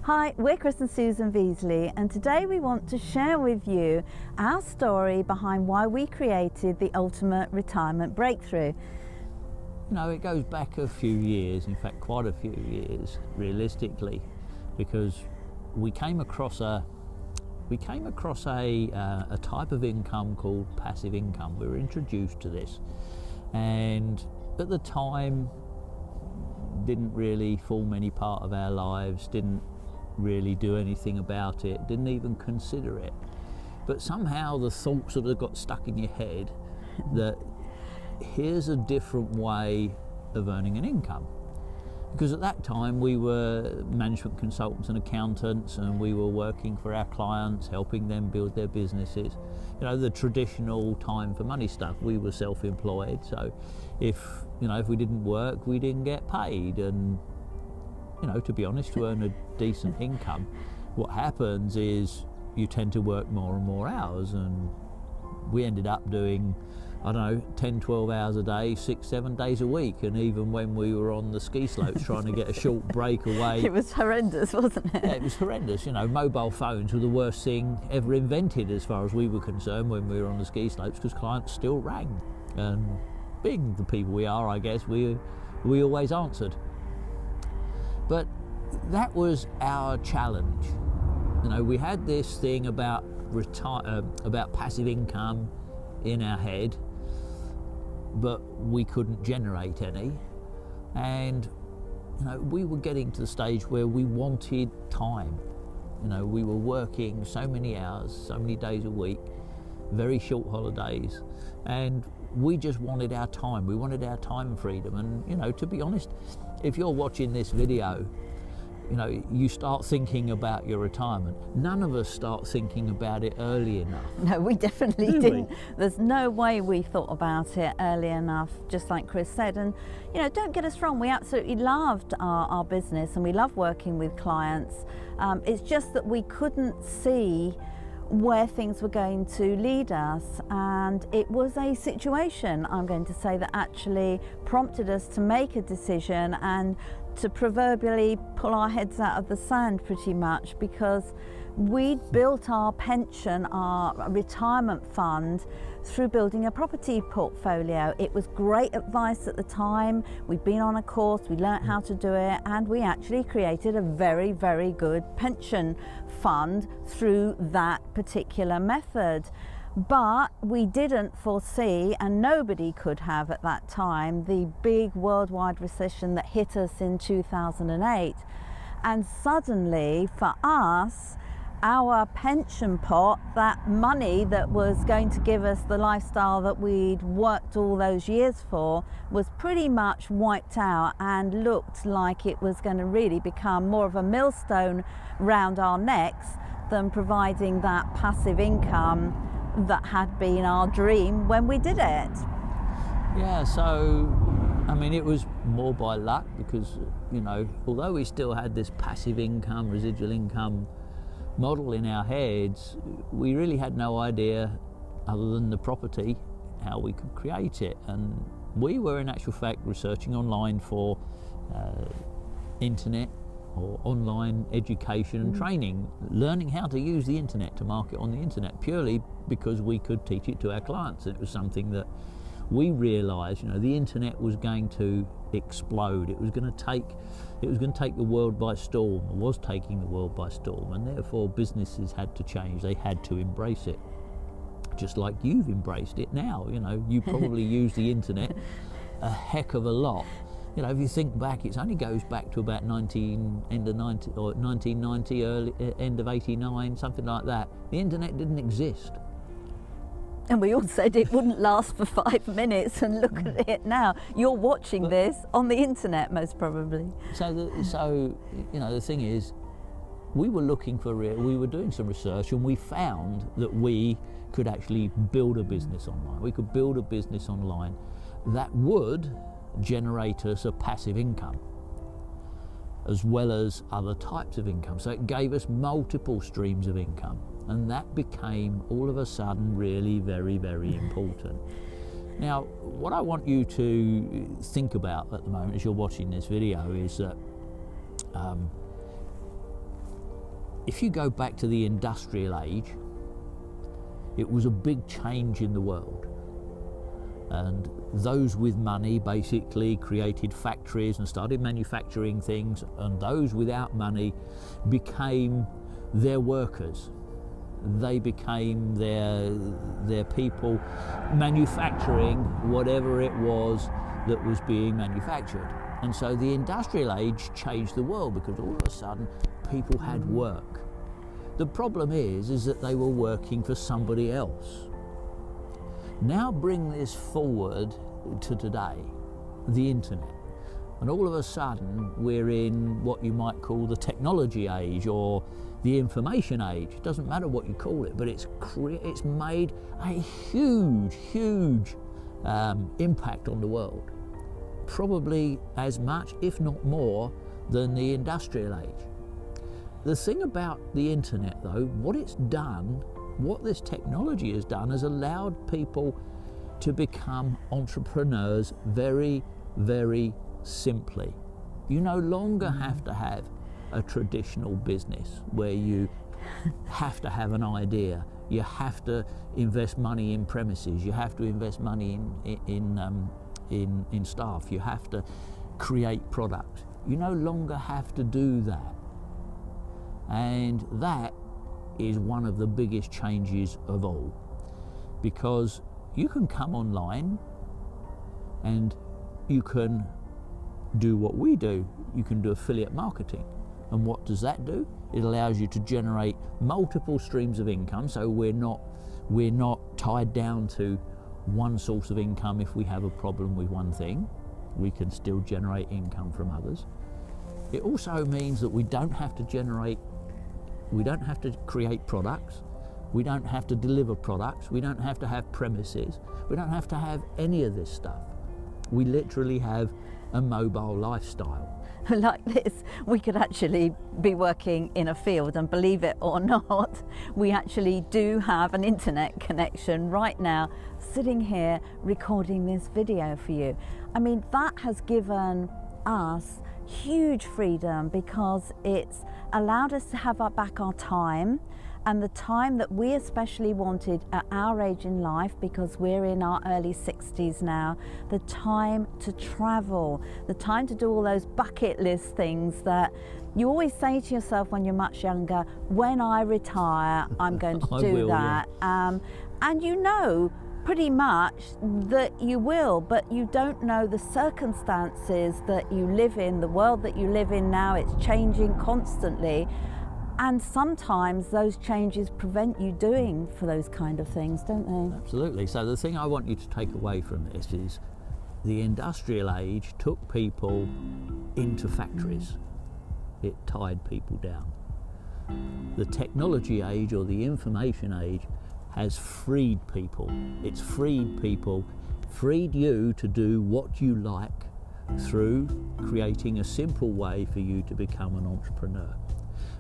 Hi, we're Chris and Susan Beesley, and today we want to share with you our story behind why we created the ultimate retirement breakthrough. No, it goes back a few years, in fact quite a few years realistically, because we came across a type of income called passive income. We were introduced to this, and at the time didn't really form any part of our lives, didn't really do anything about it, didn't even consider it. But somehow the thought sort of got stuck in your head that here's a different way of earning an income. Because at that time we were management consultants and accountants, and we were working for our clients, helping them build their businesses. You know, the traditional time for money stuff. We were self-employed, so if we didn't work, we didn't get paid. And to be honest, to earn a decent income, what happens is you tend to work more and more hours, and we ended up doing 10, 12 hours a day, 6, 7 days a week. And even when we were on the ski slopes trying to get a short break away. It was horrendous, wasn't it? Yeah, it was horrendous. Mobile phones were the worst thing ever invented as far as we were concerned when we were on the ski slopes, because clients still rang. And being the people we are, I guess, we always answered. But that was our challenge. We had this thing about passive income in our head, but we couldn't generate any. And we were getting to the stage where we wanted time. We were working so many hours, so many days a week, very short holidays, and we just wanted our time. We wanted our time freedom. And to be honest, if you're watching this video, you start thinking about your retirement. None of us start thinking about it early enough. No, we definitely didn't. There's no way we thought about it early enough, just like Chris said. And don't get us wrong, we absolutely loved our business, and we love working with clients. It's just that we couldn't see where things were going to lead us, and it was a situation, I'm going to say, that actually prompted us to make a decision and to proverbially pull our heads out of the sand pretty much, because we'd built our pension, our retirement fund, through building a property portfolio. It was great advice at the time. We'd been on a course, we learnt how to do it, and we actually created a very, very good pension fund through that particular method. But we didn't foresee, and nobody could have at that time, the big worldwide recession that hit us in 2008. And suddenly, for us, our pension pot, that money that was going to give us the lifestyle that we'd worked all those years for, was pretty much wiped out, and looked like it was going to really become more of a millstone round our necks than providing that passive income that had been our dream when we did it. Yeah, so it was more by luck, because although we still had this passive income, residual income model in our heads, we really had no idea, other than the property, how we could create it. And we were in actual fact researching online for internet or online education and training, learning how to use the internet to market on the internet, purely because we could teach it to our clients. It was something that we realised, the internet was going to explode. It was going to take the world by storm, or was taking the world by storm, and therefore businesses had to change. They had to embrace it, just like you've embraced it now. You probably use the internet a heck of a lot. If you think back, it only goes back to about 1990, end of 89, something like that. The internet didn't exist. And we all said it wouldn't last for 5 minutes, and look at it now. You're watching this on the internet, most probably. So the thing is, we were we were doing some research, and we found that we could actually build a business online. We could build a business online that would generate us a passive income, as well as other types of income. So it gave us multiple streams of income. And that became, all of a sudden, really very, very important. Now, what I want you to think about at the moment as you're watching this video is that if you go back to the industrial age, it was a big change in the world. And those with money basically created factories and started manufacturing things, and those without money became their workers. They became their people manufacturing whatever it was that was being manufactured. And so the industrial age changed the world, because all of a sudden people had work. The problem is that they were working for somebody else. Now bring this forward to today, the internet. And all of a sudden we're in what you might call the technology age or the information age. It doesn't matter what you call it, but it's made a huge impact on the world. Probably as much, if not more, than the industrial age. The thing about the internet though, what it's done, what this technology has done, has allowed people to become entrepreneurs very, very simply. You no longer have to have a traditional business where you have to have an idea, you have to invest money in premises, you have to invest money in staff, you have to create products. You no longer have to do that. And that is one of the biggest changes of all, because you can come online and you can do what we do. You can do affiliate marketing. And what does that do? It allows you to generate multiple streams of income, so we're not tied down to one source of income. If we have a problem with one thing, we can still generate income from others. It also means that we don't have to create products, we don't have to deliver products, we don't have to have premises, we don't have to have any of this stuff. We literally have a mobile lifestyle. Like this, we could actually be working in a field, and believe it or not, we actually do have an internet connection right now, sitting here recording this video for you. I mean, that has given us huge freedom, because it's allowed us to have back our time, and the time that we especially wanted at our age in life, because we're in our early 60s now, the time to travel, the time to do all those bucket list things that you always say to yourself when you're much younger, when I retire, I'm going to do that. Yeah. And you know pretty much that you will, but you don't know the circumstances that you live in, the world that you live in now. It's changing constantly. And sometimes those changes prevent you doing for those kind of things, don't they? Absolutely. So the thing I want you to take away from this is the industrial age took people into factories. It tied people down. The technology age, or the information age, has freed people. It's freed people, freed you to do what you like through creating a simple way for you to become an entrepreneur.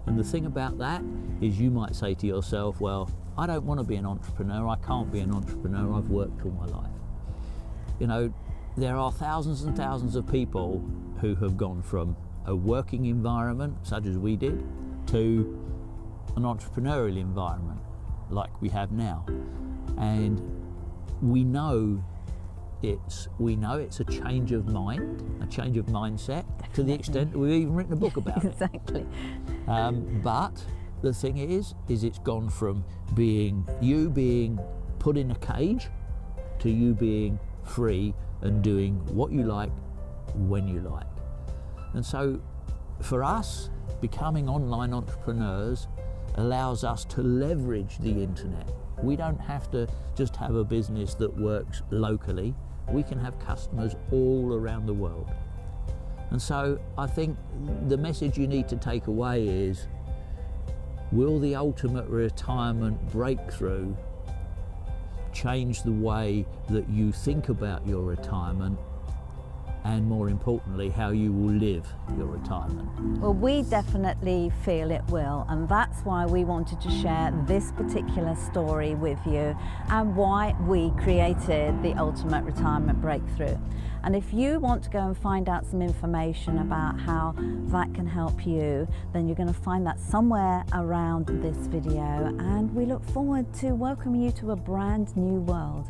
And the thing about that is, you might say to yourself, well, I don't want to be an entrepreneur, I can't be an entrepreneur, I've worked all my life. You know, there are thousands and thousands of people who have gone from a working environment, such as we did, to an entrepreneurial environment like we have now. And we know it's a change of mind, a change of mindset, to the extent that we've even written a book about it. Exactly. But the thing is it's gone from you being put in a cage to you being free and doing what you like when you like. And so for us, becoming online entrepreneurs allows us to leverage the internet. We don't have to just have a business that works locally. We can have customers all around the world. And so I think the message you need to take away is, will the ultimate retirement breakthrough change the way that you think about your retirement and more importantly, how you will live your retirement. Well, we definitely feel it will, and that's why we wanted to share this particular story with you and why we created the Ultimate Retirement Breakthrough. And if you want to go and find out some information about how that can help you, then you're going to find that somewhere around this video, and we look forward to welcoming you to a brand new world.